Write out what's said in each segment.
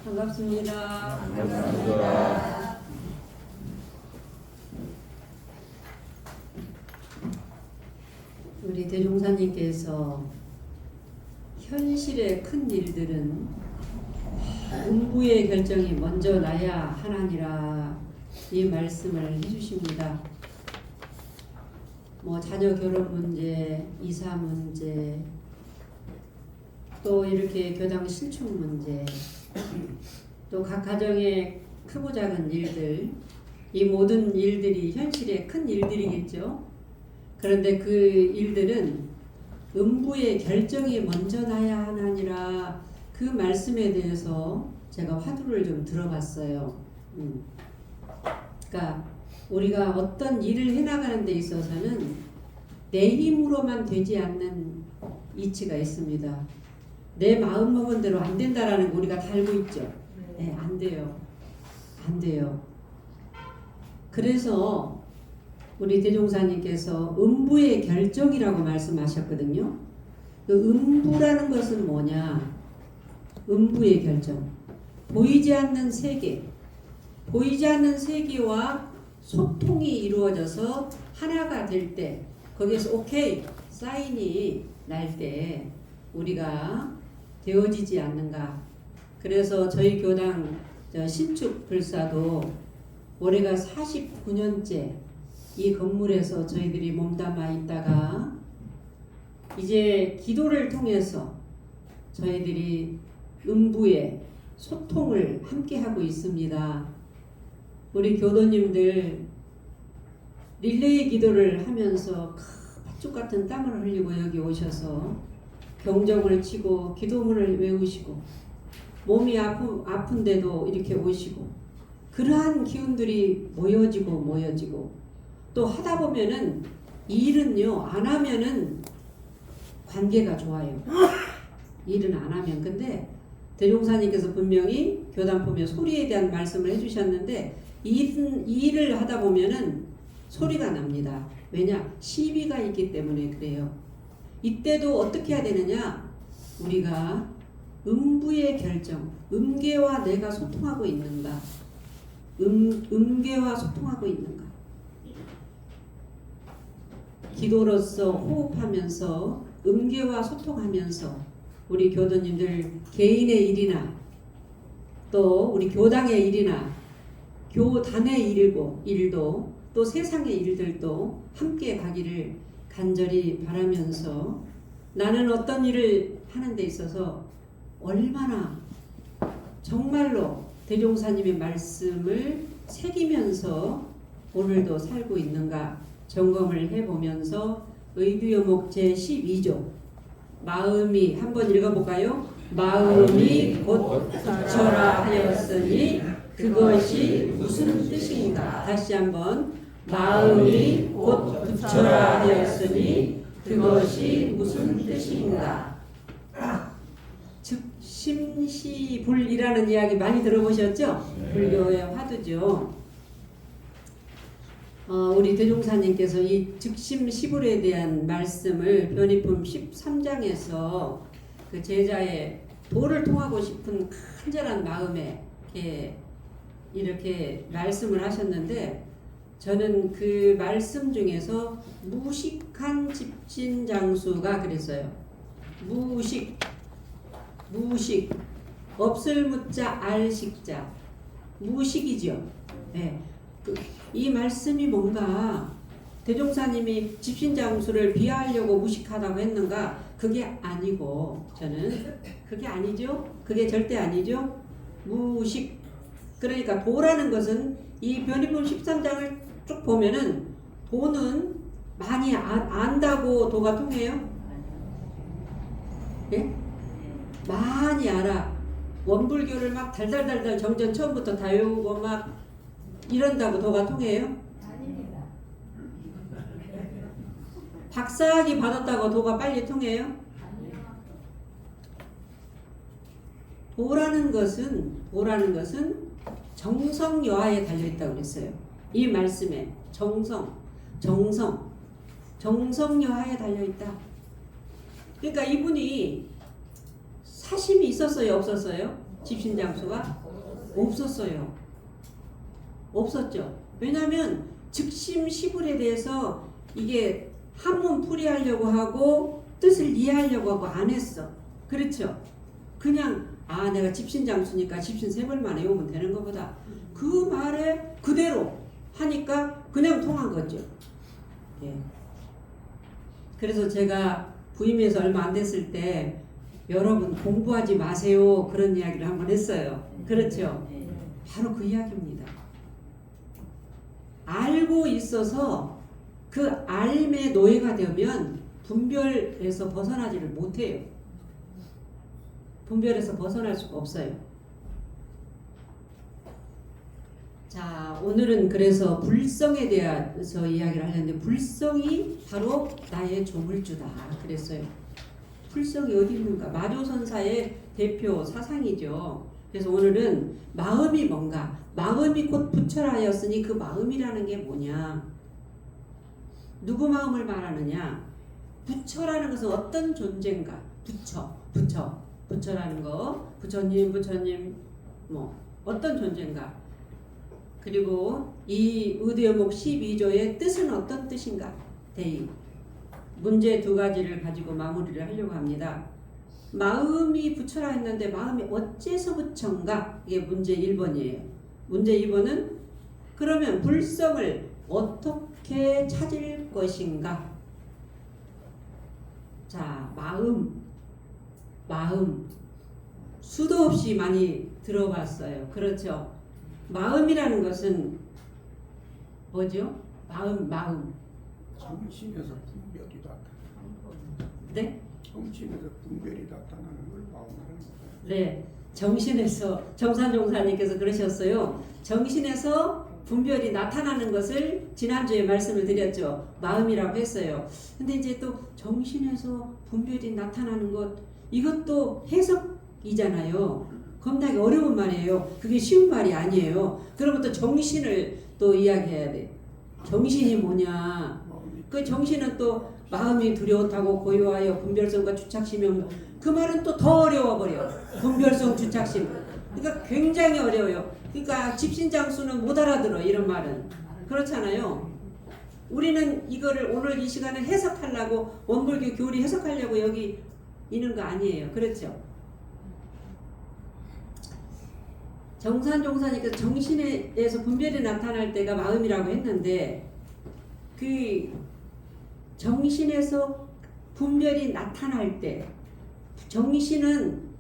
반갑습니다. 반갑습니다. 우리 대종사님께서 현실의 큰 일들은 음부의 결정이 먼저 나야 하나니라 이 말씀을 해주십니다. 뭐 자녀 결혼 문제, 이사 문제, 또 이렇게 교당 실축 문제, 또 각 가정의 크고 작은 일들, 이 모든 일들이 현실의 큰 일들이겠죠. 그런데 그 일들은 음부의 결정이 먼저 나야 하나니라 그 말씀에 대해서 제가 화두를 좀 들어봤어요. 그러니까 우리가 어떤 일을 해나가는 데 있어서는 내 힘으로만 되지 않는 이치가 있습니다. 내 마음 먹은 대로 안 된다라는 거 우리가 다 알고 있죠. 네, 안 돼요. 안 돼요. 그래서 우리 대종사님께서 음부의 결정이라고 말씀하셨거든요. 그 음부라는 것은 뭐냐? 음부의 결정. 보이지 않는 세계. 보이지 않는 세계와 소통이 이루어져서 하나가 될 때, 거기에서 오케이, 사인이 날 때 우리가 되어지지 않는가. 그래서 저희 교당 신축 불사도 올해가 49년째 이 건물에서 저희들이 몸담아 있다가 이제 기도를 통해서 저희들이 음부의 소통을 함께 하고 있습니다. 우리 교도님들 릴레이 기도를 하면서 팥죽 같은 땀을 흘리고 여기 오셔서 경정을 치고 기도문을 외우시고 몸이 아픈데도 이렇게 오시고 그러한 기운들이 모여지고 또 하다 보면은 일은요 안 하면은 관계가 좋아요. 일은 안 하면. 근데 대종사님께서 분명히 교단포면 소리에 대한 말씀을 해주셨는데 일을 하다 보면은 소리가 납니다. 왜냐? 시비가 있기 때문에 그래요. 이때도 어떻게 해야 되느냐? 우리가 음부의 결정, 음계와 내가 소통하고 있는가? 음계와 소통하고 있는가? 기도로서 호흡하면서 음계와 소통하면서 우리 교도님들 개인의 일이나 또 우리 교당의 일이나 교단의 일도 또 세상의 일들도 함께 가기를 간절히 바라면서 나는 어떤 일을 하는 데 있어서 얼마나 정말로 대종사님의 말씀을 새기면서 오늘도 살고 있는가 점검을 해보면서 의규여목 제12조 마음이 한번 읽어볼까요? 마음이 곧 부처라 하였으니 그것이 무슨 뜻인가? 다시 한번 마음이 곧 부처라 하였으니 그것이 무슨 뜻인가? 즉심시불이라는 이야기 많이 들어보셨죠? 불교의 화두죠. 우리 대종사님께서 이 즉심시불에 대한 말씀을 변희품 13장에서 그 제자의 도를 통하고 싶은 간절한 마음에 이렇게 말씀을 하셨는데 저는 그 말씀 중에서 무식한 집신장수가 그랬어요. 무식 없을 무자 알식자 무식이죠. 네. 이 말씀이 뭔가 대종사님이 집신장수를 비하하려고 무식하다고 했는가? 그게 아니고 저는 그게 아니죠. 그게 절대 아니죠. 무식. 그러니까 도라는 것은 이 변희품 13장을 쭉 보면은 도는 많이 안다고 도가 통해요? 예? 많이 알아. 원불교를 막 달달달달 정전 처음부터 다 외우고 막 이런다고 도가 통해요? 아닙니다. 박사학위 받았다고 도가 빨리 통해요? 아니요. 도라는 것은 정성여하에 달려있다고 그랬어요. 이 말씀에 정성여하에 달려있다. 그러니까 이분이 사심이 있었어요, 없었어요? 집신장수가 없었어요. 없었죠. 왜냐하면 즉심시불에 대해서 이게 한문 풀이하려고 하고 뜻을 이해하려고 하고 안 했어. 그렇죠? 그냥 내가 집신장수니까 집신 세 벌만 외우면 되는 것보다 그 말에 그대로 하니까 그냥 통한 거죠. 예. 그래서 제가 부임해서 얼마 안 됐을 때 여러분 공부하지 마세요 그런 이야기를 한번 했어요. 그렇죠? 바로 그 이야기입니다. 알고 있어서 그 알매 노예가 되면 분별에서 벗어나지를 못해요. 분별에서 벗어날 수가 없어요. 자, 오늘은 그래서 불성에 대해서 이야기를 하려는데 불성이 바로 나의 조물주다 그랬어요. 불성이 어디 있는가? 마조선사의 대표 사상이죠. 그래서 오늘은 마음이 뭔가? 마음이 곧 부처라였으니 그 마음이라는 게 뭐냐? 누구 마음을 말하느냐? 부처라는 것은 어떤 존재인가? 부처라는 거, 부처님, 뭐 어떤 존재인가? 그리고 이 의대어목 12조의 뜻은 어떤 뜻인가? 대의. 문제 두 가지를 가지고 마무리를 하려고 합니다. 마음이 부처라 했는데 마음이 어째서 부처인가? 이게 문제 1번이에요. 문제 2번은 그러면 불성을 어떻게 찾을 것인가? 자, 마음 수도 없이 많이 들어봤어요. 그렇죠? 마음이라는 것은 뭐죠? 마음. 정신에서 분별이 나타나는. 네? 정신에서 분별이 나타나는 걸 마음이라는 거예요. 네. 정신에서 정산종사님께서 그러셨어요. 정신에서 분별이 나타나는 것을 지난주에 말씀을 드렸죠. 마음이라고 했어요. 근데 이제 또 정신에서 분별이 나타나는 것 이것도 해석이잖아요. 겁나게 어려운 말이에요. 그게 쉬운 말이 아니에요. 그러면 또 정신을 또 이야기해야 돼. 정신이 뭐냐? 그 정신은 또 마음이 두려웠다고 고요하여 분별성과 주착심이 없는 그 말은 또 더 어려워버려. 분별성, 주착심. 그러니까 굉장히 어려워요. 그러니까 집신장수는 못 알아들어 이런 말은. 그렇잖아요. 우리는 이거를 오늘 이 시간에 해석하려고 원불교 교리 해석하려고 여기 있는 거 아니에요. 그렇죠? 정산종사니까 정신에서 분별이 나타날 때가 마음이라고 했는데 그 정신에서 분별이 나타날 때 정신은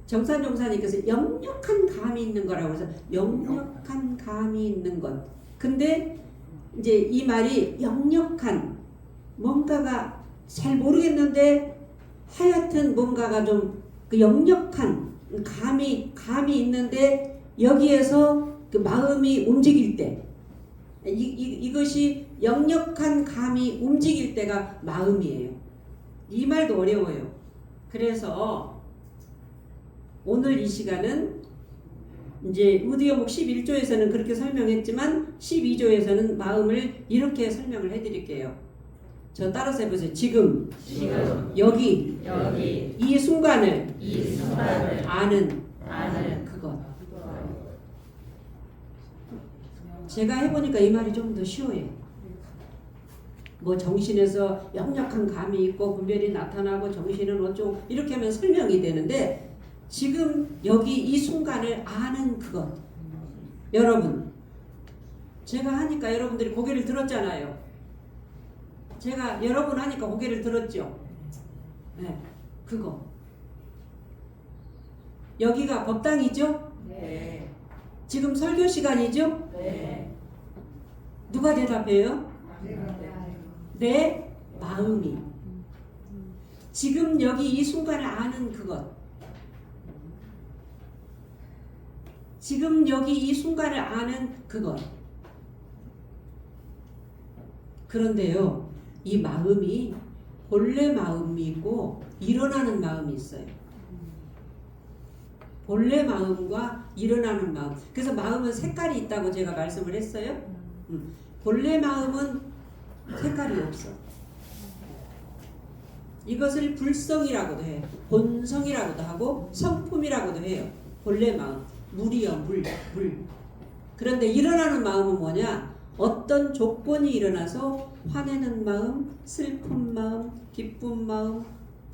정산종사님께서 역력한 감이 있는 거라고 해서 역력한 감이 있는 것. 근데 이제 이 말이 역력한 뭔가가 잘 모르겠는데 하여튼 뭔가가 좀 그 역력한 감이 있는데 여기에서 그 마음이 움직일 때 이것이 역력한 감이 움직일 때가 마음이에요. 이 말도 어려워요. 그래서 오늘 이 시간은 이제 의대어목 11조에서는 그렇게 설명했지만 12조에서는 마음을 이렇게 설명을 해드릴게요. 저 따라서 해보세요. 지금 여기 이 순간을 아는 그것. 제가 해보니까 이 말이 좀 더 쉬워요. 뭐 정신에서 역력한 감이 있고 분별이 나타나고 정신은 어쩌고 이렇게 하면 설명이 되는데 지금 여기 이 순간을 아는 그것. 여러분 제가 하니까 여러분들이 고개를 들었잖아요. 제가 여러분 하니까 고개를 들었죠. 네, 그거. 여기가 법당이죠? 네. 지금 설교 시간이죠? 네. 누가 대답해요? 네. 내 마음이. 지금 여기 이 순간을 아는 그것. 지금 여기 이 순간을 아는 그것. 그런데요, 이 마음이 본래 마음이 있고 일어나는 마음이 있어요. 본래 마음과 일어나는 마음. 그래서 마음은 색깔이 있다고 제가 말씀을 했어요. 본래 마음은 색깔이 없어. 이것을 불성이라고도 해요. 본성이라고도 하고 성품이라고도 해요. 본래 마음. 물이요, 물. 그런데 일어나는 마음은 뭐냐? 어떤 조건이 일어나서 화내는 마음, 슬픈 마음, 기쁜 마음,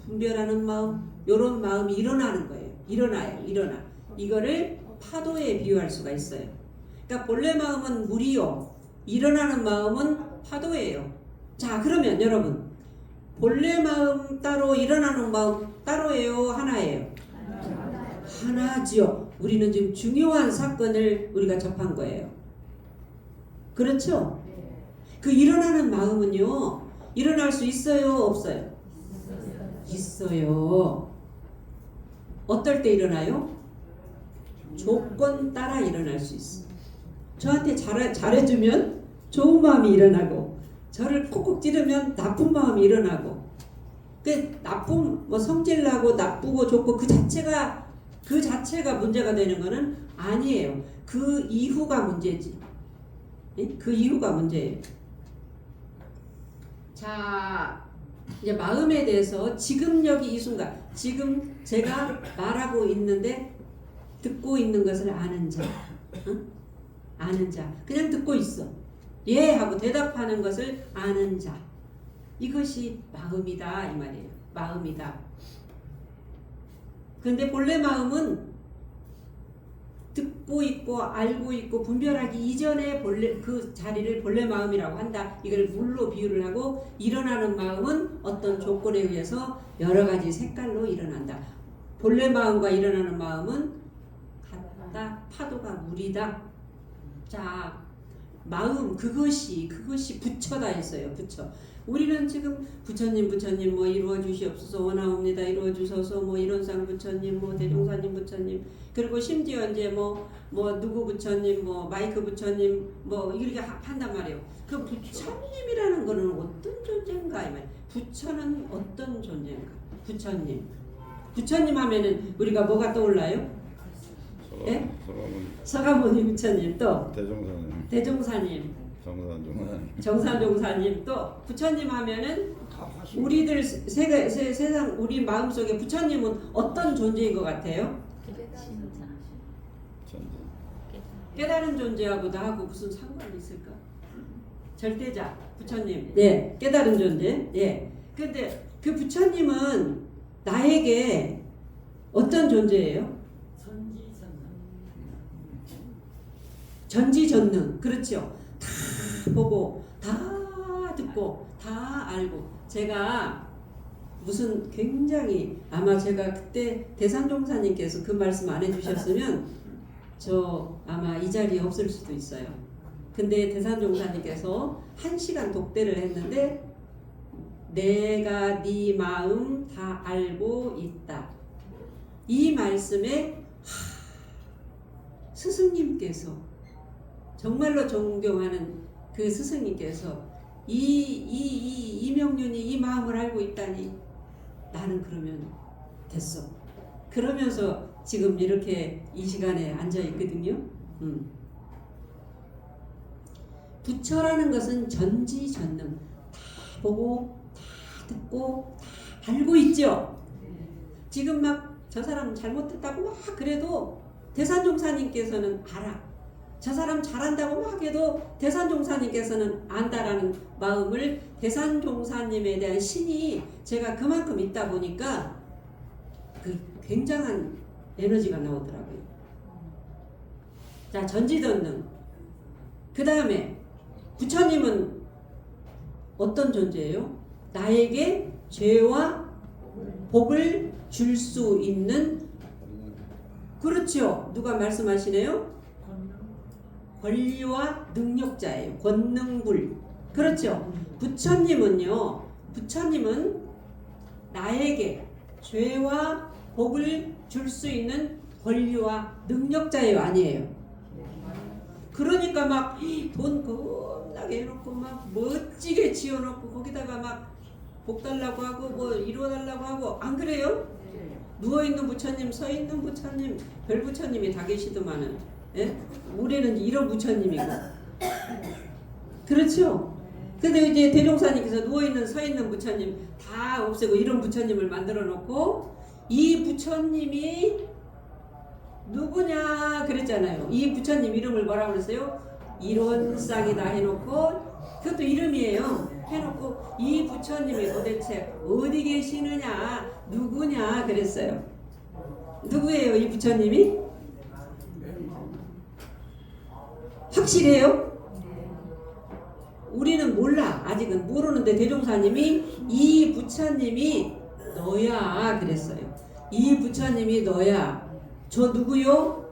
분별하는 마음, 요런 마음이 일어나는 거예요. 일어나. 이거를 파도에 비유할 수가 있어요. 그러니까 본래 마음은 물이요. 일어나는 마음은 파도예요. 자, 그러면 여러분, 본래 마음 따로 일어나는 마음 따로예요? 하나예요? 하나지요. 우리는 지금 중요한 사건을 우리가 접한 거예요. 그렇죠? 그 일어나는 마음은요, 일어날 수 있어요? 없어요? 있어요. 어떨 때 일어나요? 조건 따라 일어날 수 있어. 저한테 잘해주면 좋은 마음이 일어나고, 저를 콕콕 찌르면 나쁜 마음이 일어나고, 그 나쁜 뭐 성질나고 나쁘고 좋고 그 자체가 문제가 되는 거는 아니에요. 그 이후가 문제지. 예? 그 이후가 문제예요. 자, 이제 마음에 대해서 지금 여기 이 순간, 지금 제가 말하고 있는데 듣고 있는 것을 아는 자, 응? 아는 자, 그냥 듣고 있어. 예 하고 대답하는 것을 아는 자. 이것이 마음이다 이 말이에요. 마음이다. 근데 본래 마음은 듣고 있고 알고 있고 분별하기 이전에 본래 그 자리를 본래 마음이라고 한다. 이걸 물로 비유를 하고, 일어나는 마음은 어떤 조건에 의해서 여러 가지 색깔로 일어난다. 본래 마음과 일어나는 마음은 같다. 파도가 물이다. 자, 마음 그것이 부처다 했어요. 부처. 우리는 지금 부처님 뭐 이루어 주시옵소서 원하옵니다. 이루어 주소서 뭐 이론상 부처님 뭐 대종사님 부처님, 그리고 심지어 이제 뭐 누구 부처님 뭐 마이크 부처님 뭐 이렇게 한단 말이에요. 그 부처님이라는 거는 어떤 존재인가 이 말. 부처는 어떤 존재인가? 부처님 하면은 우리가 뭐가 떠올라요? 예? 서가모니 부처님, 또 대종사님, 정산종사님, 또 부처님 하면은 우리들 세상 우리 마음속에 부처님은 어떤 존재인 것 같아요? 깨달은 존재하고 나하고 무슨 상관이 있을까? 절대자 부처님, 예, 깨달은 존재, 예. 근데 그 부처님은 나에게 어떤 존재예요? 전지전능. 그렇죠. 다 보고 다 듣고 다 알고. 제가 무슨 굉장히 아마 제가 그때 대산종사님께서 그 말씀 안 해주셨으면 저 아마 이 자리에 없을 수도 있어요. 근데 대산종사님께서 1시간 독대를 했는데 내가 네 마음 다 알고 있다. 이 말씀에 스승님께서 정말로 존경하는 그 스승님께서 이명륜이 이 마음을 알고 있다니 나는 그러면 됐어. 그러면서 지금 이렇게 이 시간에 앉아 있거든요. 부처라는 것은 전지전능. 다 보고 다 듣고 다 알고 있죠. 지금 막 저 사람 잘못했다고 막 그래도 대산종사님께서는 알아. 저 사람 잘한다고 막 해도 대산종사님께서는 안다라는 마음을, 대산종사님에 대한 신이 제가 그만큼 있다 보니까 그 굉장한 에너지가 나오더라고요. 자, 전지전능. 그 다음에 부처님은 어떤 존재예요? 나에게 죄와 복을 줄 수 있는, 그렇죠. 누가 말씀하시네요? 권리와 능력자예요. 권능불. 그렇죠. 부처님은요, 부처님은 나에게 죄와 복을 줄 수 있는 권리와 능력자예요? 아니에요? 그러니까 막 돈 겁나게 해놓고 막 멋지게 지어놓고 거기다가 막 복 달라고 하고 뭐 이루어달라고 하고, 안 그래요? 누워있는 부처님, 서있는 부처님, 별 부처님이 다 계시더만은, 예? 우리는 이런 부처님이고. 그렇죠? 근데 이제 대종사님께서 누워있는 서있는 부처님 다 없애고 이런 부처님을 만들어 놓고, 이 부처님이 누구냐 그랬잖아요. 이 부처님 이름을 뭐라고 그랬어요? 일원상이다 해놓고 그것도 이름이에요. 해놓고 이 부처님이 도대체 어디 계시느냐 누구냐 그랬어요. 누구예요 이 부처님이? 내 마음 확실해요? 우리는 몰라. 아직은 모르는데 대종사님이 이 부처님이 너야 그랬어요. 이 부처님이 너야. 저 누구요?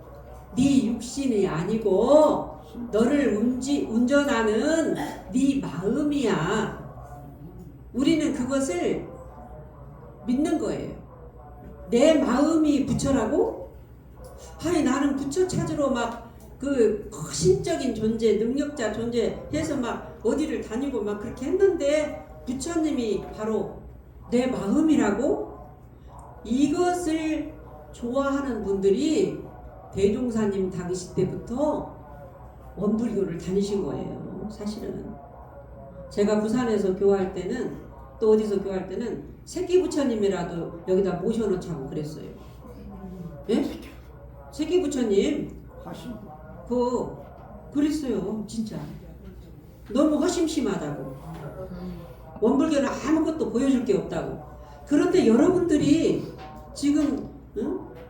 네 육신이 아니고 너를 운전하는 네 마음이야. 우리는 그것을 믿는 거예요. 내 마음이 부처라고? 아니 나는 부처 찾으러 막 그 신적인 존재, 능력자 존재 해서 막 어디를 다니고 막 그렇게 했는데 부처님이 바로 내 마음이라고? 이것을 좋아하는 분들이 대종사님 당시 때부터 원불교를 다니신 거예요. 사실은 제가 부산에서 교화할 때는 또 어디서 교화할 때는 새끼 부처님이라도 여기다 모셔놓자고 그랬어요. 예? 새끼 부처님 하신 그랬어요. 진짜 너무 허심심하다고. 원불교는 아무것도 보여줄 게 없다고. 그런데 여러분들이 지금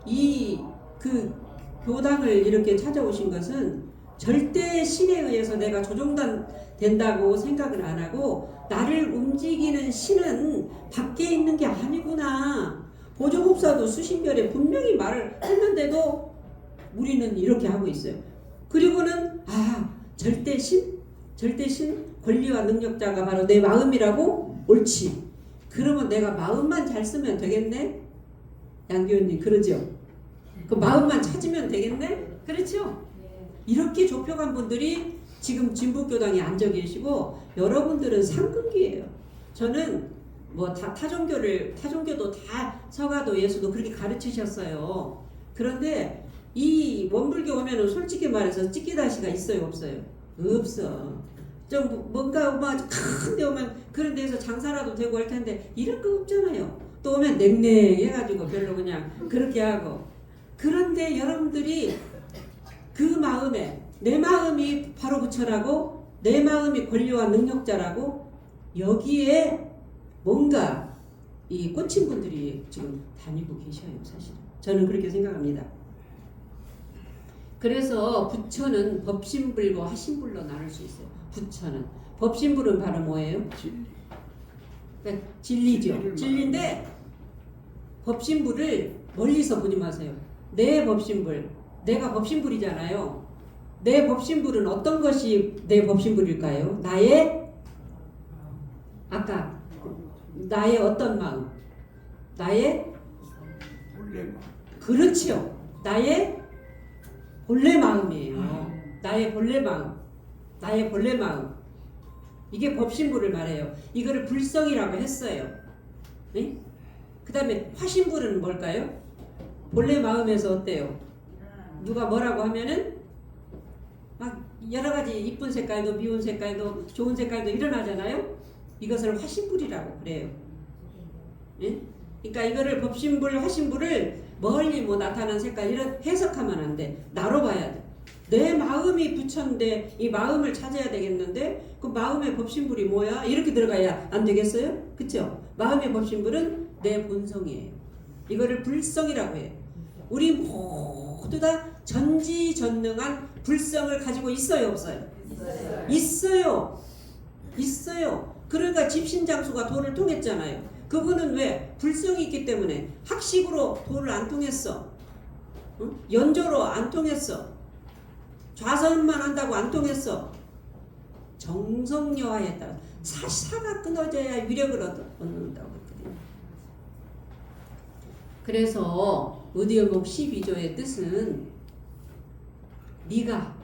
이 그 교당을 이렇게 찾아오신 것은 절대 신에 의해서 내가 조종된다고 생각을 안 하고 나를 움직이는 신은 밖에 있는 게 아니구나. 보조법사도 수신결에 분명히 말을 했는데도 우리는 이렇게 하고 있어요. 그리고는 절대신 권리와 능력자가 바로 내 마음이라고? 옳지. 그러면 내가 마음만 잘 쓰면 되겠네? 양교원님 그러죠? 그 마음만 찾으면 되겠네? 그렇죠? 이렇게 좁혀간 분들이 지금 진보교당에 앉아 계시고 여러분들은 상근기예요. 저는 뭐 다 타종교도 다 서가도 예수도 그렇게 가르치셨어요. 그런데 이 원불교 오면은 솔직히 말해서 찌개다시가 있어요 없어요? 없어. 좀 뭔가 큰데 오면 그런 데서 장사라도 되고 할 텐데 이런 거 없잖아요. 또 오면 냉랭해가지고 별로 그냥 그렇게 하고. 그런데 여러분들이 그 마음에 내 마음이 바로 부처라고 내 마음이 권리와 능력자라고 여기에 뭔가 이 꽂힌 분들이 지금 다니고 계셔요. 사실 저는 그렇게 생각합니다. 그래서 부처는 법신불과 화신불로 나눌 수 있어요. 부처는 법신불은 바로 뭐예요? 진리. 그러니까 진리죠. 진리인데 법신불을 멀리서 보지 마세요. 내 법신불, 내가 법신불이잖아요. 내 법신불은 어떤 것이 내 법신불일까요? 나의 어떤 마음? 나의 본래 마음. 그렇지요. 나의 본래 마음이에요. 나의 본래 마음. 나의 본래 마음. 이게 법신불을 말해요. 이거를 불성이라고 했어요. 네? 그 다음에 화신불은 뭘까요? 본래 마음에서 어때요? 누가 뭐라고 하면은 막 여러 가지 이쁜 색깔도 미운 색깔도 좋은 색깔도 일어나잖아요. 이것을 화신불이라고 그래요. 네? 그러니까 이거를 법신불, 화신불을 멀리 뭐 나타나는 색깔 이런 해석하면 안 돼. 나로 봐야 돼. 내 마음이 부처인데 이 마음을 찾아야 되겠는데 그 마음의 법신불이 뭐야? 이렇게 들어가야 안 되겠어요? 그쵸? 마음의 법신불은 내 본성이에요. 이거를 불성이라고 해요. 우리 모두 다 전지전능한 불성을 가지고 있어요 없어요? 있어요. 있어요. 그러니까 집신장수가 도를 통했잖아요. 그분은 왜? 불성이 있기 때문에 학식으로 도를 안 통했어. 응? 연조로 안 통했어. 좌선만 한다고 안 통했어. 정성여하에 따라 사가 끊어져야 위력을 얻는다고 했거든요. 그래서 의디어목 12조의 뜻은 네가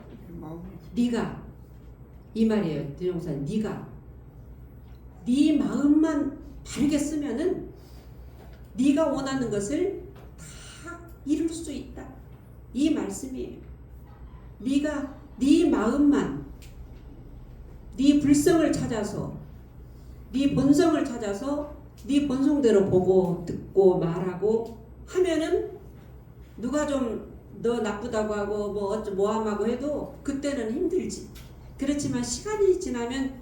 이 말이에요. 대종사 네가 네 마음만 바르게 쓰면은 네가 원하는 것을 다 이룰 수 있다. 이 말씀이에요. 네가 네 마음만 네 불성을 찾아서 네 본성을 찾아서 네 본성대로 보고 듣고 말하고 하면은 누가 좀 너 나쁘다고 하고 뭐 어쩌 모함하고 해도 그때는 힘들지. 그렇지만 시간이 지나면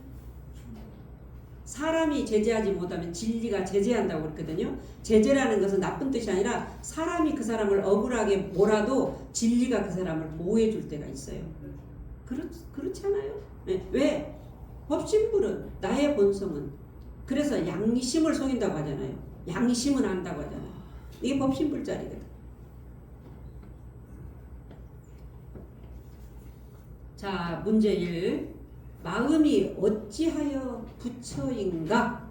사람이 제재하지 못하면 진리가 제재한다고 그랬거든요. 제재라는 것은 나쁜 뜻이 아니라 사람이 그 사람을 억울하게 몰아도 진리가 그 사람을 보호해줄 때가 있어요. 그렇지 않아요? 네. 왜? 법신불은 나의 본성은 그래서 양심을 속인다고 하잖아요. 양심은 안다고 하잖아요. 이게 법신불자리거든. 자, 문제 1. 마음이 어찌하여 부처인가?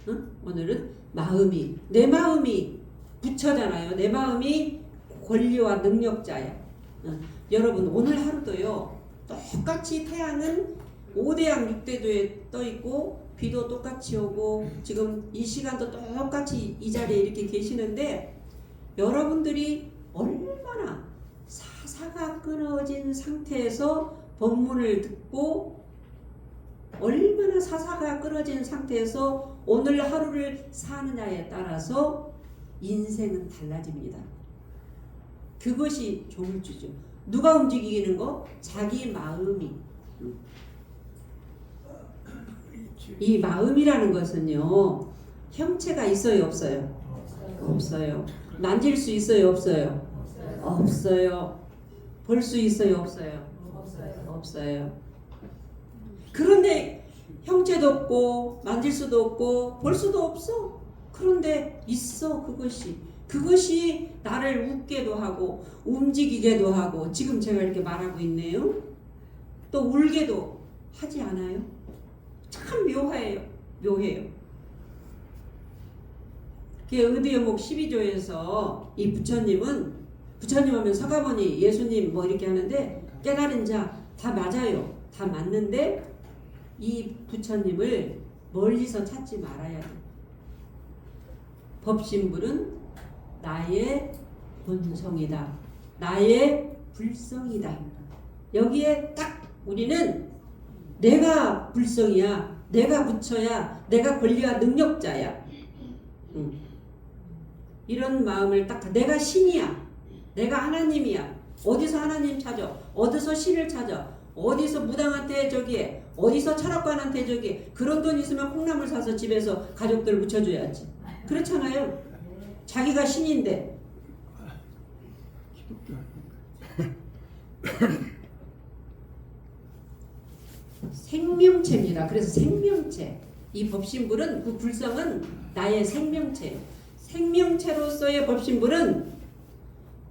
응? 오늘은 마음이 내 마음이 부처잖아요. 내 마음이 권리와 능력자야. 응. 여러분 오늘 하루도요. 똑같이 태양은 5대양 6대도에 떠 있고 비도 똑같이 오고 지금 이 시간도 똑같이 이 자리에 이렇게 계시는데 여러분들이 얼마나 사사가 끊어진 상태에서 법문을 듣고 얼마나 사사가 끊어진 상태에서 오늘 하루를 사느냐에 따라서 인생은 달라집니다. 그것이 조물주죠. 누가 움직이는 거? 자기 마음이. 이 마음이라는 것은요. 형체가 있어요 없어요? 없어요. 만질 수 있어요 없어요? 없어요. 볼 수 있어요 없어요? 없어요. 그런데 형체도 없고 만질 수도 없고 볼 수도 없어. 그런데 있어. 그것이 나를 웃게도 하고 움직이게도 하고 지금 제가 이렇게 말하고 있네요. 또 울게도 하지 않아요? 참 묘해요. 의대여목 12조에서 이 부처님 하면 서가모니 예수님 뭐 이렇게 하는데 깨달은 자 다 맞아요. 다 맞는데 이 부처님을 멀리서 찾지 말아야 돼. 법신불은 나의 본성이다. 나의 불성이다. 여기에 딱 우리는 내가 불성이야. 내가 부처야. 내가 권리와 능력자야. 이런 마음을 딱 내가 신이야. 내가 하나님이야. 어디서 하나님 찾아? 어디서 신을 찾아? 어디서 무당한테 저기에? 어디서 철학관한테 저기? 그런 돈 있으면 콩나물 사서 집에서 가족들 묻혀줘야지. 그렇잖아요. 자기가 신인데. 생명체입니다. 그래서 생명체. 이 법신불은 그 불성은 나의 생명체. 생명체로서의 법신불은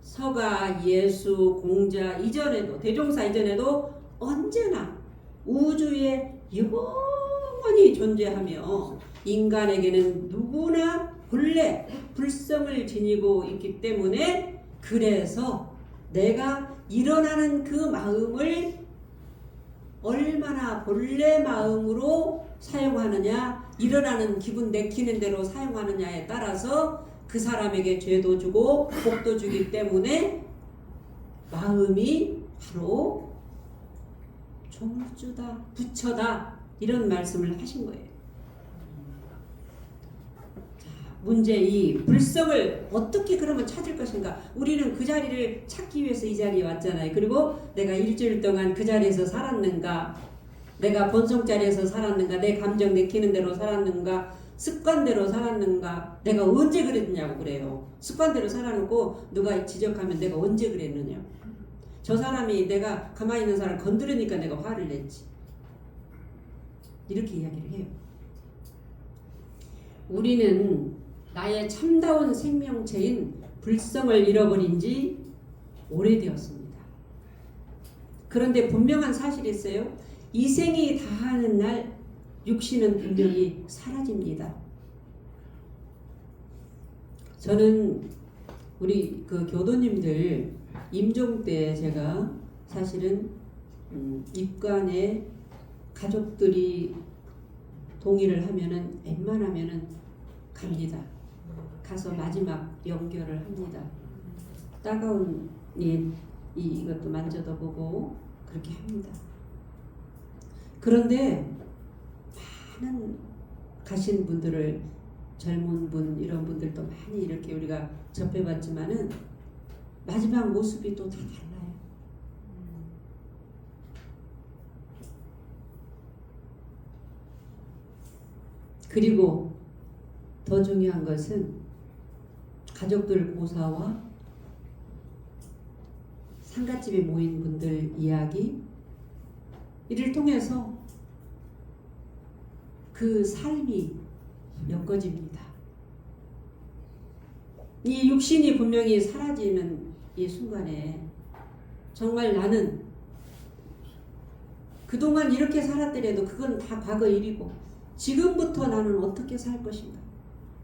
서가, 예수, 공자 이전에도 대종사 이전에도 언제나 우주에 영원히 존재하며 인간에게는 누구나 본래 불성을 지니고 있기 때문에 그래서 내가 일어나는 그 마음을 얼마나 본래 마음으로 사용하느냐 일어나는 기분 내키는 대로 사용하느냐에 따라서 그 사람에게 죄도 주고 복도 주기 때문에 마음이 바로 조물주다, 부처다 이런 말씀을 하신 거예요. 자, 문제 2. 불성을 어떻게 그러면 찾을 것인가? 우리는 그 자리를 찾기 위해서 이 자리에 왔잖아요. 그리고 내가 일주일 동안 그 자리에서 살았는가? 내가 본성 자리에서 살았는가? 내 감정 내키는 대로 살았는가? 습관대로 살았는가? 내가 언제 그랬냐고 그래요. 습관대로 살아놓고 누가 지적하면 내가 언제 그랬느냐. 저 사람이 내가 가만히 있는 사람을 건드리니까 내가 화를 냈지. 이렇게 이야기를 해요. 우리는 나의 참다운 생명체인 불성을 잃어버린 지 오래되었습니다. 그런데 분명한 사실이 있어요. 이 생이 다하는 날 육신은 분명히 사라집니다. 저는 우리 그 교도님들 임종 때 제가 사실은 입관에 가족들이 동의를 하면은 웬만하면은 갑니다. 가서 마지막 연결을 합니다. 따가운 이것도 만져도 보고 그렇게 합니다. 그런데 많은 가신 분들을 젊은 분 이런 분들도 많이 이렇게 우리가 접해봤지만은 마지막 모습이 또 다 달라요. 그리고 더 중요한 것은 가족들 고사와 상갓집에 모인 분들 이야기 이를 통해서 그 삶이 엮어집니다. 이 육신이 분명히 사라지는 이 순간에 정말 나는 그동안 이렇게 살았더라도 그건 다 과거 일이고 지금부터 나는 어떻게 살 것인가.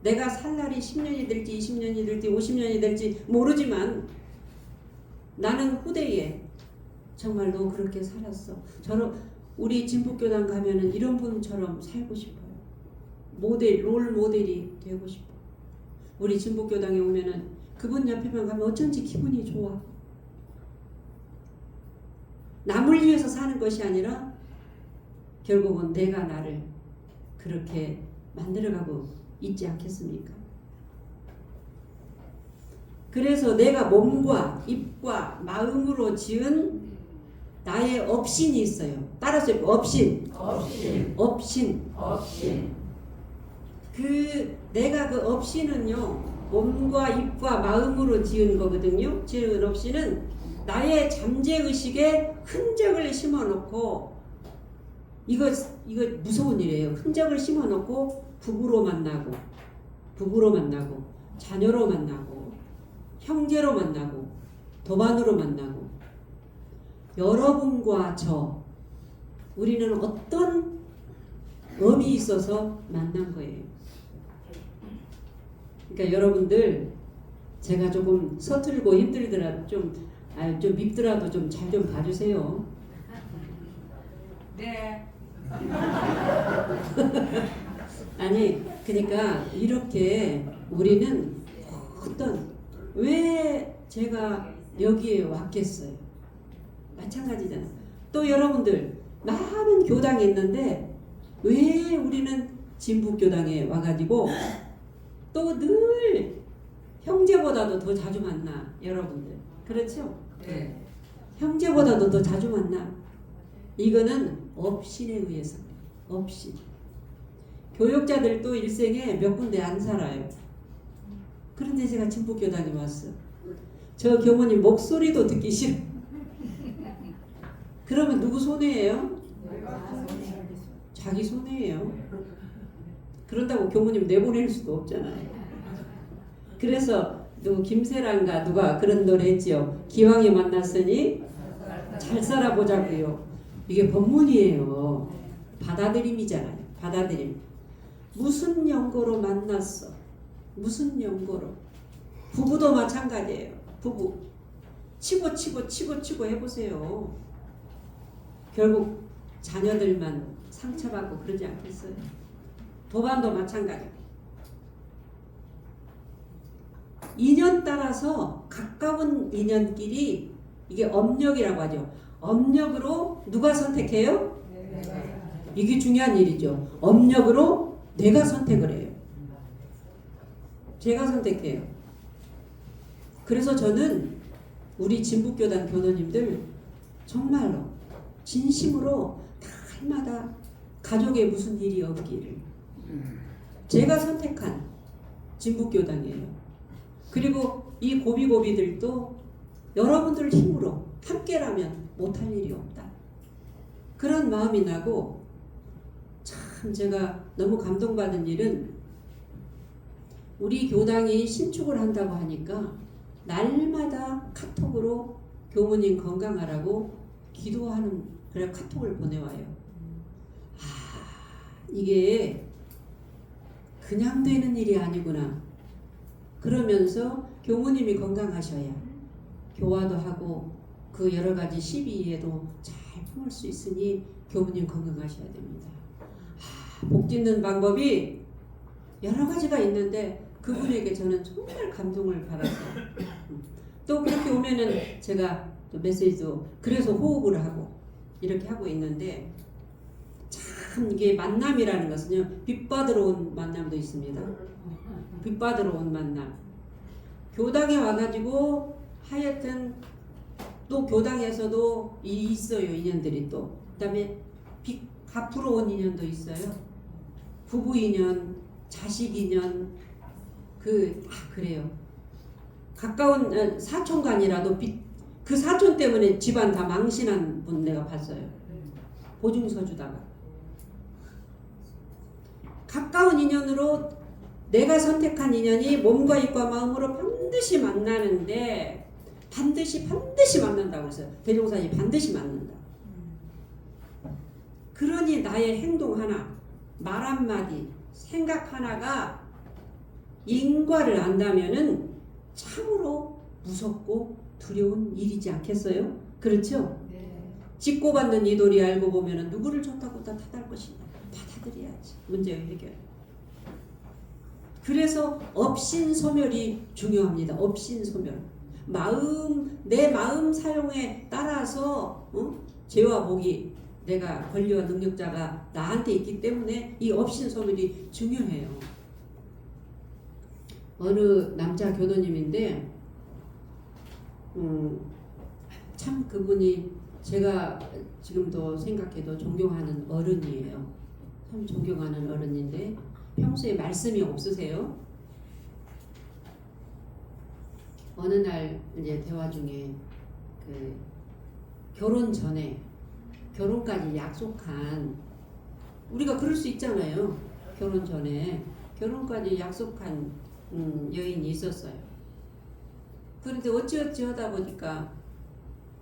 내가 살 날이 10년이 될지 20년이 될지 50년이 될지 모르지만 나는 후대에 정말로 그렇게 살았어. 우리 진북교단 가면은 이런 분처럼 살고 싶어요. 롤 모델이 되고 싶어. 우리 진북교당에 오면은 그분 옆에만 가면 어쩐지 기분이 좋아. 남을 위해서 사는 것이 아니라 결국은 내가 나를 그렇게 만들어가고 있지 않겠습니까? 그래서 내가 몸과 입과 마음으로 지은 나의 업신이 있어요. 따라서 업신. 내가 그 업신은요, 몸과 입과 마음으로 지은 거거든요. 지은 업신은 나의 잠재의식에 흔적을 심어놓고, 이거 무서운 일이에요. 흔적을 심어놓고 부부로 만나고, 자녀로 만나고, 형제로 만나고, 도반으로 만나고, 여러분과 우리는 어떤 업이 있어서 만난 거예요. 그러니까 여러분들, 제가 조금 서툴고 힘들더라도 좀 밉더라도 좀 잘 좀 봐주세요. 네. 아니, 그러니까 이렇게 우리는 왜 제가 여기에 왔겠어요? 마찬가지잖아. 또 여러분들 많은 교당이 있는데 왜 우리는 진북교당에 와가지고 또 늘 형제보다도 더 자주 만나, 여러분들. 그렇죠? 네. 형제보다도 더 자주 만나. 이거는 업신에 의해서. 업신. 교육자들도 일생에 몇 군데 안 살아요. 그런데 제가 진북교당에 왔어. 저 교모님 목소리도 듣기 싫어. 그러면 누구 손해예요? 자기 손해예요. 그런다고 교모님 내보낼 수도 없잖아요. 그래서 김세란가 누가 그런 노래 했지요. 기왕에 만났으니 잘 살아보자고요. 이게 법문이에요. 받아들임이잖아요. 받아들임. 무슨 연고로 만났어? 무슨 연고로? 부부도 마찬가지예요. 부부. 치고 해보세요. 결국 자녀들만 상처받고 그러지 않겠어요? 도반도 마찬가지. 인연 따라서 가까운 인연끼리 이게 업력이라고 하죠. 업력으로 누가 선택해요? 이게 중요한 일이죠. 업력으로 내가 선택을 해요. 제가 선택해요. 그래서 저는 우리 진북교단 교도님들 정말로 진심으로 날마다 가족에 무슨 일이 없기를 제가 선택한 진북교단이에요. 그리고 이 고비고비들도 여러분들 힘으로 함께라면 못할 일이 없다. 그런 마음이 나고 참 제가 너무 감동받은 일은 우리 교당이 신축을 한다고 하니까 날마다 카톡으로 교무님 건강하라고 기도하는 그래 카톡을 보내와요. 이게 그냥 되는 일이 아니구나. 그러면서 교무님이 건강하셔야 교화도 하고 그 여러 가지 시비에도 잘 품을 수 있으니 교무님 건강하셔야 됩니다. 복 짓는 방법이 여러 가지가 있는데 그분에게 저는 정말 감동을 받았어요. 또 그렇게 오면은 제가 또 메시지도 그래서 호흡을 하고 이렇게 하고 있는데 참 이게 만남이라는 것은요 빚받으러 온 만남도 있습니다. 빚받으러 온 만남. 교당에 와가지고 하여튼 또 교당에서도 있어요. 인연들이 또. 그다음에 갚으러 온 인연도 있어요. 부부 인연, 자식 인연, 그래요. 가까운 사촌간이라도 그 사촌 때문에 집안 다 망신한 분 내가 봤어요. 보증서 주다가. 가까운 인연으로 내가 선택한 인연이 몸과 입과 마음으로 반드시 만나는데 반드시 만난다고 그랬어요. 대종사님 반드시 만난다. 그러니 나의 행동 하나, 말 한마디, 생각 하나가 인과를 안다면은 참으로 무섭고 두려운 일이지 않겠어요? 그렇죠? 짓고 받는 이 돌이 알고 보면은 누구를 좋다고 다 탓할 것인가? 받아들여야지. 문제 해결. 그래서 업신소멸이 중요합니다. 업신소멸. 내 마음 사용에 따라서 죄와 복이 내가 권리와 능력자가 나한테 있기 때문에 이 업신소멸이 중요해요. 어느 남자 교도님인데 참 그분이 제가 지금도 생각해도 존경하는 어른이에요. 참 존경하는 어른인데 평소에 말씀이 없으세요. 어느 날 이제 대화 중에 결혼 전에 결혼까지 약속한 우리가 그럴 수 있잖아요. 결혼 전에 결혼까지 약속한 여인이 있었어요. 그런데 어찌어찌 하다 보니까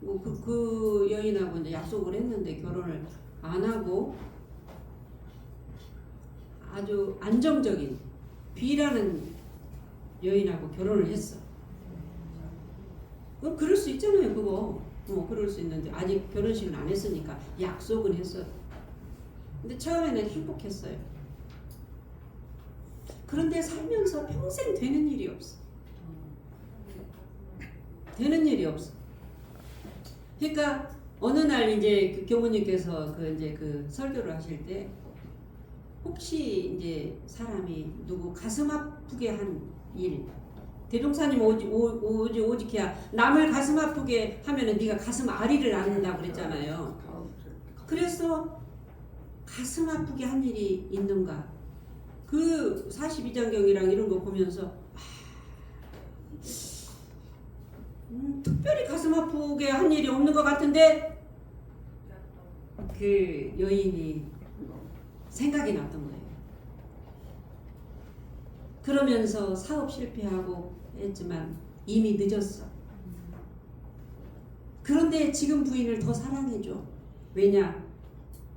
뭐 그 여인하고 이제 약속을 했는데 결혼을 안 하고 아주 안정적인 B라는 여인하고 결혼을 했어. 그럴 수 있잖아요, 그거. 그럴 수 있는데 아직 결혼식은 안 했으니까 약속은 했어. 근데 처음에는 행복했어요. 그런데 살면서 평생 되는 일이 없어. 되는 일이 없어. 그러니까 어느 날 이제 그 교무님께서 그 설교를 하실 때 혹시 이제 사람이 누구 가슴 아프게 한 일, 대종사님 오직해야 남을 가슴 아프게 하면은 네가 가슴 아리를 앓는다고 그랬잖아요. 그래서 가슴 아프게 한 일이 있는가? 그 42장경이랑 이런 거 보면서 특별히 가슴 아프게 한 일이 없는 것 같은데 그 여인이 생각이 났던 거예요. 그러면서 사업 실패하고 했지만 이미 늦었어. 그런데 지금 부인을 더 사랑해줘. 왜냐?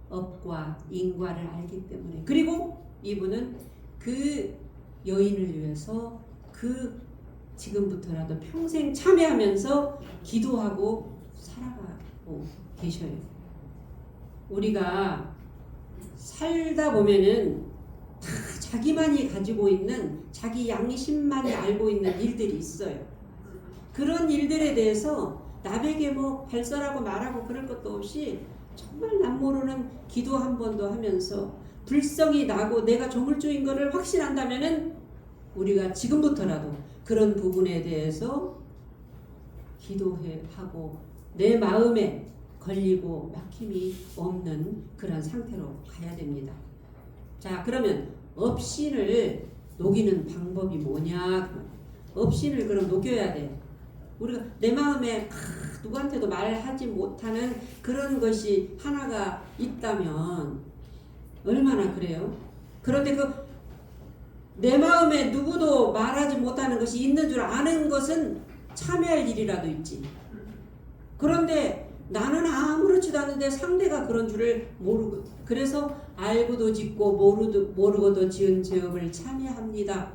업과 인과를 알기 때문에. 그리고 이분은 그 여인을 위해서 지금부터라도 평생 참여하면서 기도하고 살아가고 계셔요. 우리가 살다 보면은 다 자기만이 가지고 있는 자기 양심만이 알고 있는 일들이 있어요. 그런 일들에 대해서 남에게 뭐 발설하고 말하고 그럴 것도 없이 정말 남 모르는 기도 한 번도 하면서 불성이 나고 내가 조물주인 것을 확신한다면은 우리가 지금부터라도 그런 부분에 대해서 기도하고 내 마음에 걸리고 막힘이 없는 그런 상태로 가야 됩니다. 자, 그러면 업신을 녹이는 방법이 뭐냐? 업신을 그럼 녹여야 돼. 우리가 내 마음에 누구한테도 말하지 못하는 그런 것이 하나가 있다면 얼마나 그래요? 그런데 내 마음에 누구도 말하지 못하는 것이 있는 줄 아는 것은 참여할 일이라도 있지. 그런데 나는 아무렇지도 않은데 상대가 그런 줄을 모르고, 그래서 알고도 짓고 모르고도 지은 죄업을 참여합니다.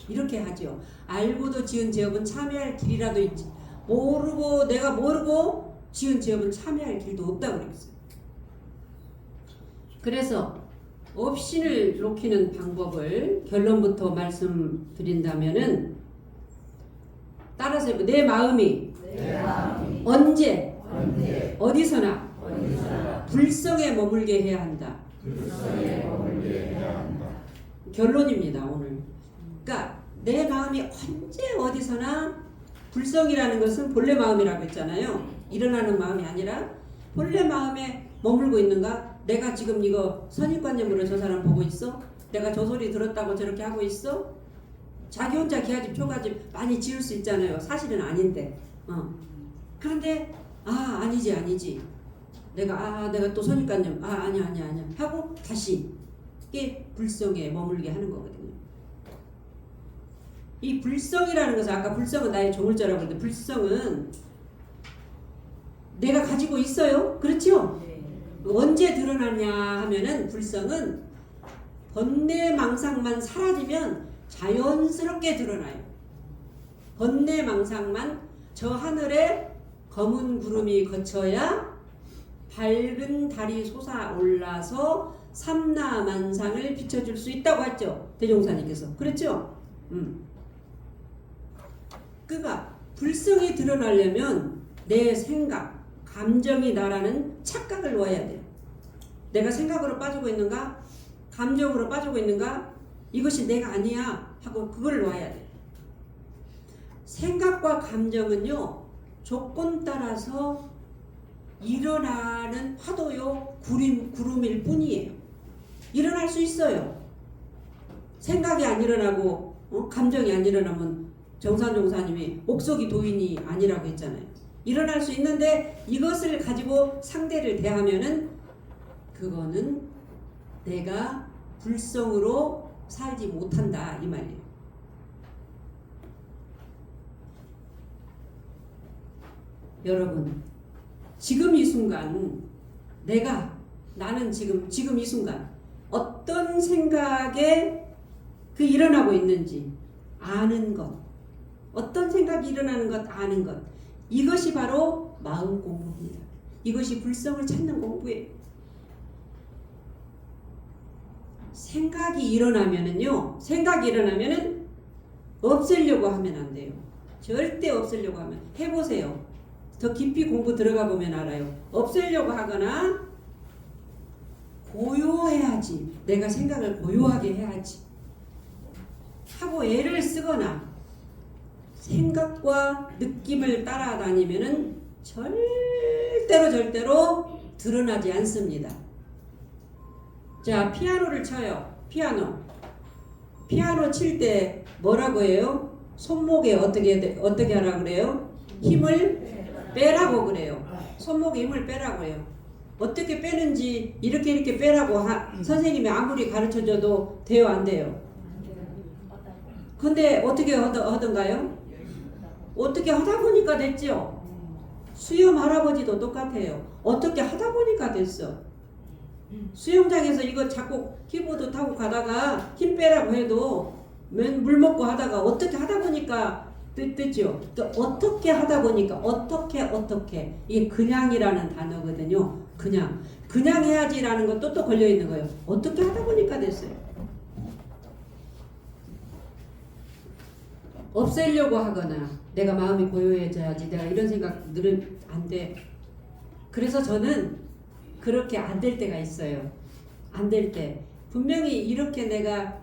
이렇게 하죠. 알고도 지은 죄업은 참여할 길이라도 있지. 내가 모르고 지은 죄업은 참여할 길도 없다고 그랬어요. 그래서 업신을 녹이는 방법을 결론부터 말씀드린다면은 따라서 내 마음이 언제 어디서나 불성에 머물게 해야 한다. 결론입니다, 오늘. 그러니까 내 마음이 언제 어디서나 불성이라는 것은 본래 마음이라고 했잖아요. 일어나는 마음이 아니라 본래 마음에 머물고 있는가? 내가 지금 이거 선입관념으로 저 사람 보고 있어? 내가 저 소리 들었다고 저렇게 하고 있어? 자기 혼자 기아집 초가집 많이 지을 수 있잖아요. 사실은 아닌데. 그런데 아니지. 내가 또 선입관념 아니야 하고 다시 이게 불성에 머물게 하는 거거든요. 이 불성이라는 것은 아까 불성은 나의 조물주라고 했는데 불성은 내가 가지고 있어요. 그렇죠? 언제 드러나냐 하면은 불성은 번뇌망상만 사라지면 자연스럽게 드러나요. 번뇌망상만 저 하늘에 검은 구름이 거쳐야 밝은 달이 솟아올라서 삼라만상을 비춰줄 수 있다고 했죠. 대종사님께서. 그랬죠? 그러니까 불성이 드러나려면 내 생각, 감정이 나라는 착각을 놓아야 돼요. 내가 생각으로 빠지고 있는가? 감정으로 빠지고 있는가? 이것이 내가 아니야 하고 그걸 놓아야 돼요. 생각과 감정은요, 조건 따라서 일어나는 파도요, 구름일 뿐이에요. 일어날 수 있어요. 생각이 안 일어나고 감정이 안 일어나면 정산종사님이 옥석이 도인이 아니라고 했잖아요. 일어날 수 있는데 이것을 가지고 상대를 대하면은 그거는 내가 불성으로 살지 못한다 이 말이에요. 여러분, 지금 이 순간 나는 지금 이 순간 어떤 생각에 일어나고 있는지 아는 것, 어떤 생각이 일어나는 것 아는 것, 이것이 바로 마음 공부입니다. 이것이 불성을 찾는 공부예요. 생각이 일어나면은 없애려고 하면 안 돼요. 절대 없애려고 하면 해보세요. 더 깊이 공부 들어가 보면 알아요. 없애려고 하거나 고요해야지. 내가 생각을 고요하게 해야지. 하고 애를 쓰거나 생각과 느낌을 따라다니면은 절대로 드러나지 않습니다. 자, 피아노를 쳐요. 피아노 칠 때 뭐라고 해요? 손목에 어떻게 하라고 그래요? 힘을 빼라고 그래요. 손목에 힘을 빼라고 해요. 어떻게 빼는지 이렇게 빼라고 선생님이 아무리 가르쳐줘도 돼요, 안 돼요? 근데 어떻게 하던가요? 어떻게 하다 보니까 됐죠? 수염 할아버지도 똑같아요. 어떻게 하다 보니까 됐어. 수영장에서 이거 자꾸 키보드 타고 가다가 힘 빼라고 해도 물 먹고 하다가 어떻게 하다 보니까 됐죠. 또 어떻게 하다 보니까 어떻게 이게 그냥이라는 단어거든요. 그냥 해야지라는 것도 또 걸려 있는 거예요. 어떻게 하다 보니까 됐어요. 없애려고 하거나 내가 마음이 고요해져야지 내가 이런 생각들은 안 돼. 그래서 저는 그렇게 안 될 때가 있어요. 안 될 때 분명히 이렇게 내가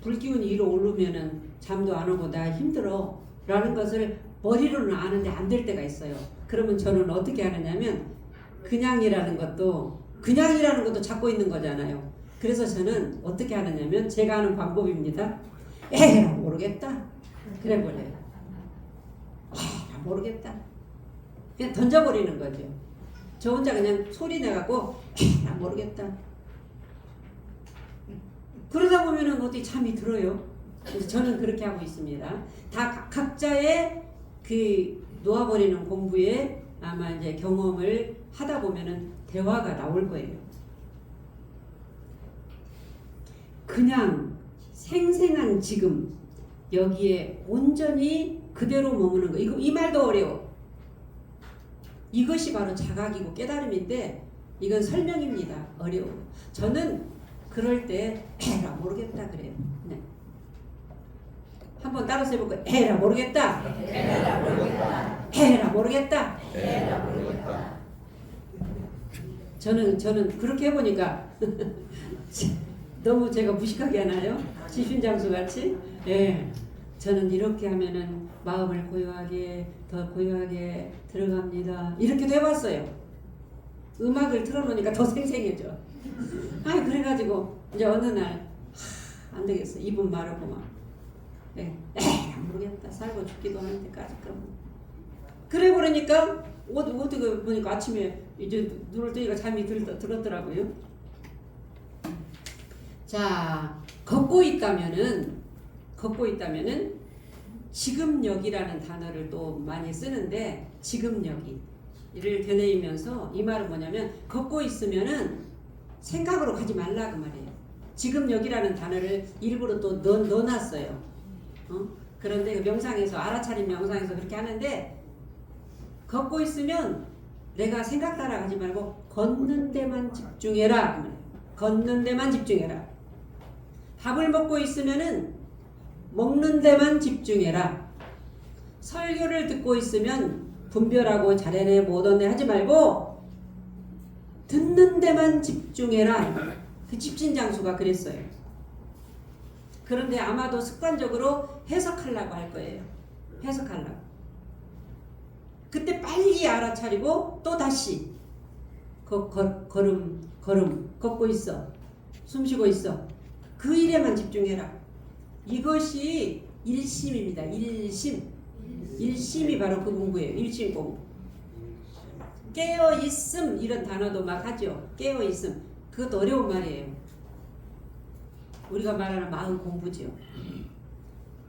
불 기운이 위로 오르면은 잠도 안 오고 나 힘들어 라는 것을 머리로는 아는데 안 될 때가 있어요. 그러면 저는 어떻게 하느냐면 그냥이라는 것도 잡고 있는 거잖아요. 그래서 저는 어떻게 하느냐면 제가 하는 방법입니다. 에라 모르겠다. 그래 버려요. 에라 모르겠다. 그냥 던져버리는 거죠. 저 혼자 그냥 소리 내갖고 에라 모르겠다. 그러다 보면은 어떻게 잠이 들어요. 그래서 저는 그렇게 하고 있습니다. 다 각자의 놓아버리는 공부에 아마 이제 경험을 하다 보면은 대화가 나올 거예요. 그냥 생생한 지금 여기에 온전히 그대로 머무는 거. 이 말도 어려워. 이것이 바로 자각이고 깨달음인데 이건 설명입니다. 어려워. 저는 그럴 때 에라 모르겠다 그래요. 네. 한번 따라서 해볼까요? 에라 모르겠다. 에라 모르겠다. 에라 모르겠다. 에라 모르겠다. 저는 그렇게 해보니까 너무 제가 무식하게 하나요? 지신장수 같이? 예. 저는 이렇게 하면은 마음을 고요하게 더 고요하게 들어갑니다. 이렇게 돼봤어요. 음악을 틀어놓으니까 더 생생해져. 아니 그래가지고 이제 어느 날 안 되겠어. 입은 마르고 막 안 모르겠다. 살고 죽기도 하는 데까지 그래 버리니까 어떻게 보니까 아침에 이제 눈을 뜨니까 잠이 들었더라고요. 자, 걷고 있다면은 지금역이라는 단어를 또 많이 쓰는데 지금역이를 되뇌이면서 이 말은 뭐냐면 걷고 있으면은 생각으로 가지 말라 그 말이에요. 지금역이라는 단어를 일부러 또 넣어놨어요. 그런데 그 명상에서 알아차림 명상에서 그렇게 하는데 걷고 있으면 내가 생각 따라가지 말고 걷는 데만 집중해라 그 말이에요. 걷는 데만 집중해라. 밥을 먹고 있으면은 먹는 데만 집중해라. 설교를 듣고 있으면 분별하고 잘해내 못하네 하지 말고 듣는 데만 집중해라. 그 집신장수가 그랬어요. 그런데 아마도 습관적으로 해석하려고 할 거예요. 해석하려고. 그때 빨리 알아차리고 또 다시 걸음 걷고 있어. 숨 쉬고 있어. 그 일에만 집중해라. 이것이 일심입니다. 일심이 바로 그 공부예요. 일심 공부. 깨어있음 이런 단어도 막 하죠. 깨어있음. 그것도 어려운 말이에요. 우리가 말하는 마음 공부죠.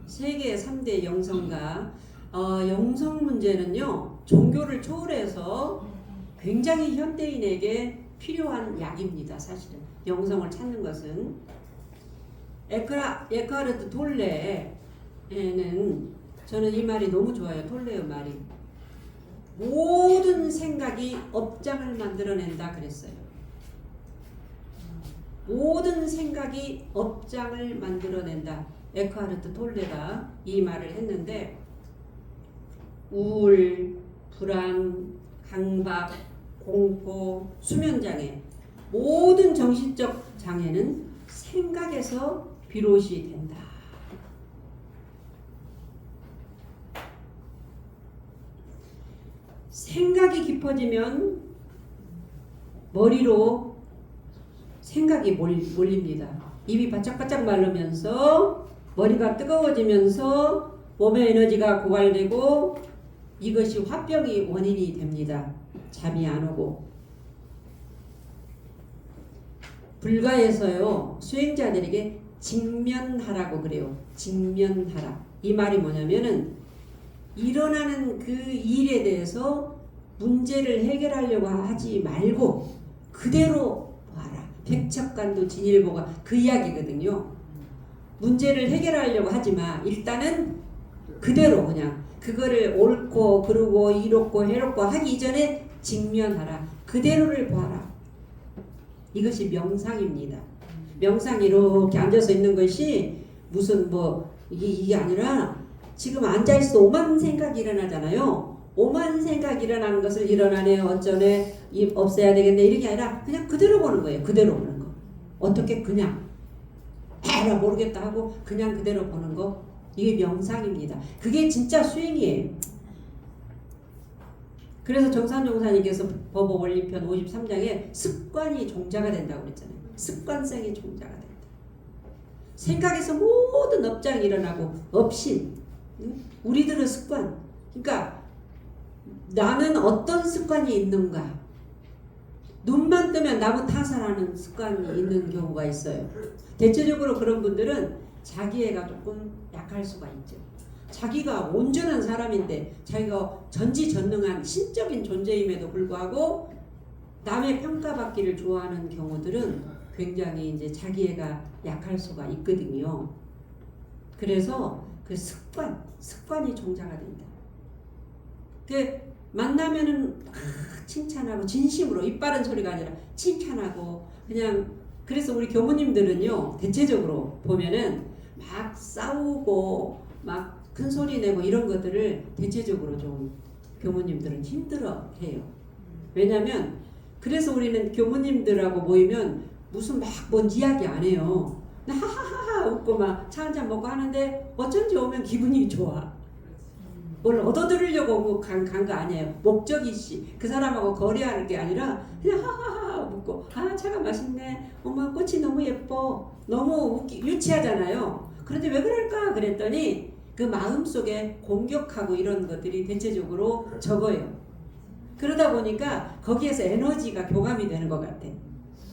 세계 3대 영성가 영성 문제는요. 종교를 초월해서 굉장히 현대인에게 필요한 약입니다. 사실은. 영성을 찾는 것은 에크하르트 톨레는 저는 이 말이 너무 좋아요. 톨레의 말이 모든 생각이 업장을 만들어낸다 그랬어요. 모든 생각이 업장을 만들어낸다. 에크하르트 톨레가 이 말을 했는데 우울, 불안, 강박, 공포, 수면장애 모든 정신적 장애는 생각에서 비롯이 된다. 생각이 깊어지면 머리로 생각이 몰립니다. 입이 바짝바짝 마르면서 머리가 뜨거워지면서 몸의 에너지가 고갈되고 이것이 화병이 원인이 됩니다. 잠이 안 오고. 불가에서요 수행자들에게 직면하라고 그래요. 직면하라. 이 말이 뭐냐면은 일어나는 그 일에 대해서 문제를 해결하려고 하지 말고 그대로 봐라. 백척간도 진일보가 그 이야기거든요. 문제를 해결하려고 하지 마. 일단은 그대로 그냥 그거를 옳고 그르고 이롭고 해롭고 하기 이전에 직면하라. 그대로를 봐라. 이것이 명상입니다. 명상 이렇게 앉아서 있는 것이 무슨 뭐 이게 아니라 지금 앉아있어 오만 생각이 일어나잖아요. 오만 생각이 일어나는 것을 일어나네 어쩌네 없애야 되겠네 이런 게 아니라 그냥 그대로 보는 거예요. 그대로 보는 거. 어떻게 그냥 에라 모르겠다 하고 그냥 그대로 보는 거. 이게 명상입니다. 그게 진짜 수행이에요. 그래서 정산종사님께서 법어원리편 53장에 습관이 종자가 된다고 그랬잖아요. 습관성이 종자가 된다. 생각에서 모든 업장이 일어나고 업신. 우리들은 습관. 그러니까 나는 어떤 습관이 있는가. 눈만 뜨면 나무 타산하는 습관이 있는 경우가 있어요. 대체적으로 그런 분들은 자기애가 조금 약할 수가 있죠. 자기가 온전한 사람인데 자기가 전지전능한 신적인 존재임에도 불구하고 남의 평가받기를 좋아하는 경우들은 굉장히 이제 자기애가 약할 수가 있거든요. 그래서 그 습관이 종자가 된다. 그 만나면은 칭찬하고 진심으로 입 바른 소리가 아니라 칭찬하고 그냥 그래서 우리 교무님들은요 대체적으로 보면은 막 싸우고 막 큰 소리 내고 이런 것들을 대체적으로 좀 교무님들은 힘들어 해요. 왜냐면 그래서 우리는 교무님들하고 모이면 무슨 막 뭔 이야기 안 해요. 하하하하 웃고 막 차 한잔 먹고 하는데 어쩐지 오면 기분이 좋아. 뭘 얻어들으려고 간 거 아니에요. 목적이시. 그 사람하고 거래하는 게 아니라 그냥 하하하 묻고 아 차가 맛있네. 엄마 꽃이 너무 예뻐. 너무 유치하잖아요. 그런데 왜 그럴까 그랬더니 그 마음속에 공격하고 이런 것들이 대체적으로 적어요. 그러다 보니까 거기에서 에너지가 교감이 되는 것 같아.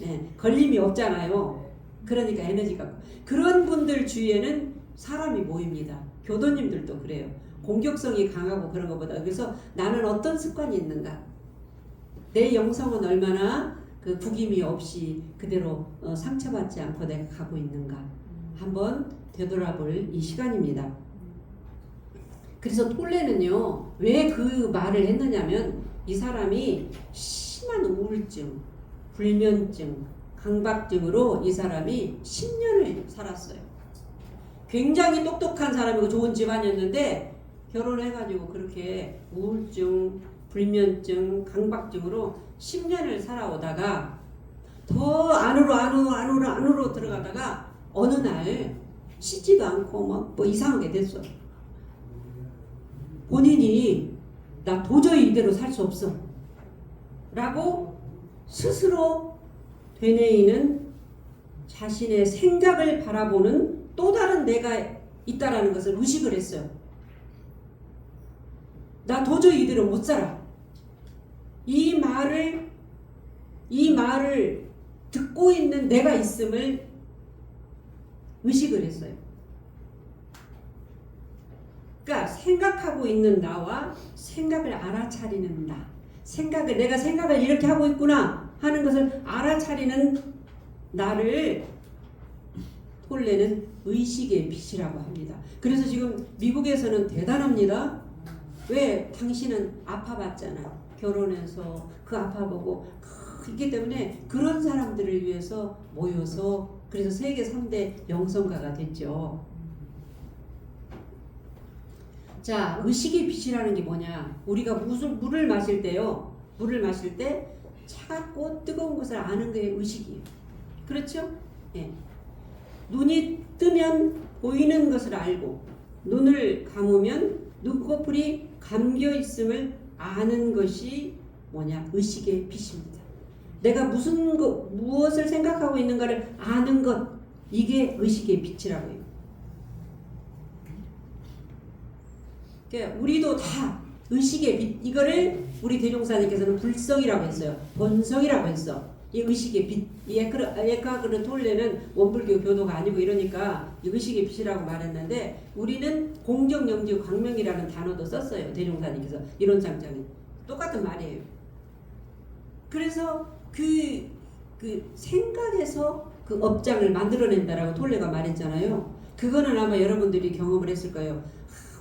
예, 걸림이 없잖아요. 그러니까 에너지가 그런 분들 주위에는 사람이 모입니다. 교도님들도 그래요. 공격성이 강하고 그런 것보다 그래서 나는 어떤 습관이 있는가? 내 영성은 얼마나 그 구김이 없이 그대로 상처받지 않고 내가 가고 있는가? 한번 되돌아볼 이 시간입니다. 그래서 톨레는요 왜 그 말을 했느냐면 이 사람이 심한 우울증, 불면증, 강박증으로 이 사람이 10년을 살았어요. 굉장히 똑똑한 사람이고 좋은 집안이었는데 결혼해가지고 그렇게 우울증, 불면증, 강박증으로 10년을 살아오다가 더 안으로 들어가다가 어느 날 씻지도 않고 뭐 이상하게 됐어. 본인이 나 도저히 이대로 살 수 없어 라고 스스로 되뇌이는 자신의 생각을 바라보는 또 다른 내가 있다라는 것을 의식을 했어요. 나 도저히 이대로 못 살아. 이 말을 듣고 있는 내가 있음을 의식을 했어요. 그러니까 생각하고 있는 나와 생각을 알아차리는 나. 내가 생각을 이렇게 하고 있구나 하는 것을 알아차리는 나를 톨레는 의식의 빛이라고 합니다. 그래서 지금 미국에서는 대단합니다. 왜? 당신은 아파봤잖아. 결혼해서 그 아파보고 그렇기 때문에 그런 사람들을 위해서 모여서 그래서 세계 3대 영성가가 됐죠. 자, 의식의 빛이라는 게 뭐냐? 우리가 물을 마실 때요. 물을 마실 때 차갑고 뜨거운 것을 아는 게 의식이에요. 그렇죠? 예. 눈이 뜨면 보이는 것을 알고 눈을 감으면 눈꺼풀이 감겨 있음을 아는 것이 뭐냐? 의식의 빛입니다. 내가 무엇을 생각하고 있는가를 아는 것, 이게 의식의 빛이라고 해요. 그러니까 우리도 다 의식의 빛, 이거를 우리 대종사님께서는 불성이라고 했어요. 본성이라고 했어. 이 의식의 빛, 예카그르 톨레는 원불교 교도가 아니고 이러니까 이 의식의 빛이라고 말했는데 우리는 공정영지 광명이라는 단어도 썼어요. 대종사님께서 이론 장장에 똑같은 말이에요. 그래서 그 생각에서 그 업장을 만들어낸다라고 톨레가 말했잖아요. 그거는 아마 여러분들이 경험을 했을 거예요.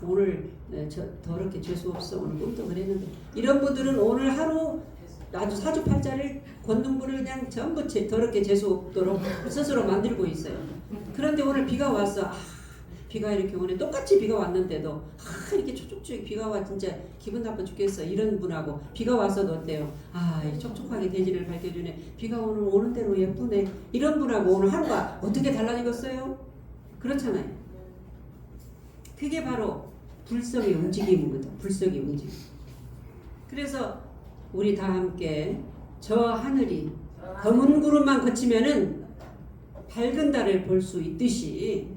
오늘 저 더럽게 재수 없어 오늘 꿈도 그랬는데 이런 분들은 오늘 하루 아주 사주팔자를 권능부를 그냥 전부 더럽게 재수 없도록 스스로 만들고 있어요. 그런데 오늘 비가 왔어. 비가 이렇게 오네. 똑같이 비가 왔는데도 이렇게 촉촉하게 비가 와 진짜 기분 나빠 죽겠어. 이런 분하고 비가 와서도 어때요? 촉촉하게 대지를 밝혀주네. 비가 오는 대로 예쁘네. 이런 분하고 오늘 하루가 어떻게 달라지겠어요? 그렇잖아요. 그게 바로 불성의 움직임이거든. 불성의 움직임. 그래서 우리 다 함께 저 하늘이 검은 구름만 거치면은 밝은 달을 볼 수 있듯이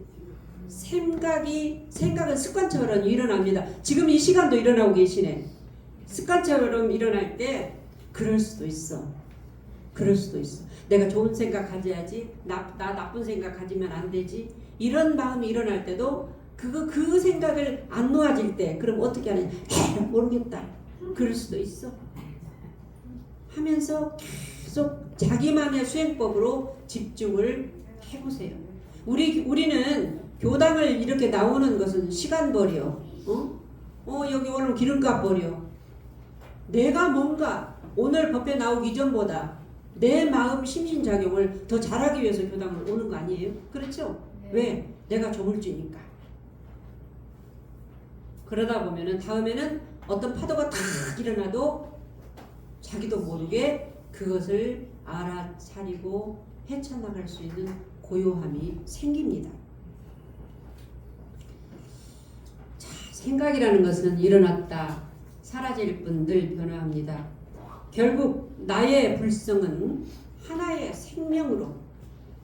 생각은 습관처럼 일어납니다. 지금 이 시간도 일어나고 계시네. 습관처럼 일어날 때 그럴 수도 있어. 내가 좋은 생각 가져야지. 나 나쁜 생각 가지면 안 되지. 이런 마음이 일어날 때도 그 생각을 안 놓아질 때 그럼 어떻게 하느냐. 모르겠다. 그럴 수도 있어. 하면서 계속 자기만의 수행법으로 집중을 해보세요. 우리는 교당을 이렇게 나오는 것은 시간벌이요. 여기 오늘 기름값 벌이요. 내가 뭔가 오늘 법회 나오기 전보다 내 마음 심신작용을 더 잘하기 위해서 교당을 오는 거 아니에요? 그렇죠? 네. 왜? 내가 조물주니까. 그러다 보면은 다음에는 어떤 파도가 탁 일어나도 자기도 모르게 그것을 알아차리고 헤쳐나갈 수 있는 고요함이 생깁니다. 자, 생각이라는 것은 일어났다 사라질 뿐 늘 변화합니다. 결국 나의 불성은 하나의 생명으로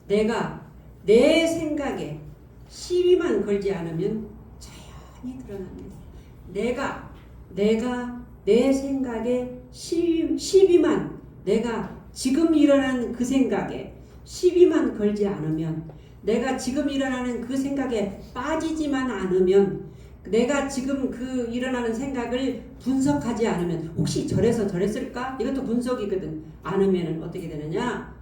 내가 내 생각에 시비만 걸지 않으면 자연히 드러납니다. 내가 내 생각에 시비만 내가 지금 일어나는 그 생각에 시비만 걸지 않으면 내가 지금 일어나는 그 생각에 빠지지만 않으면 내가 지금 그 일어나는 생각을 분석하지 않으면 혹시 저래서 저랬을까? 이것도 분석이거든. 않으면 어떻게 되느냐?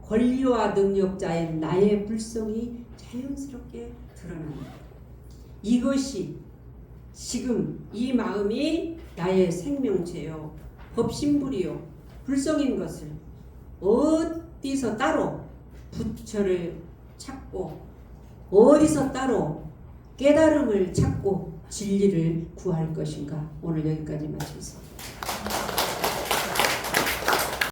권리와 능력자인 나의 불성이 자연스럽게 드러납니다. 이것이 지금 이 마음이 나의 생명체요 법신불이요 불성인 것을 어디서 따로 부처를 찾고 어디서 따로 깨달음을 찾고 진리를 구할 것인가. 오늘 여기까지 마치겠습니다.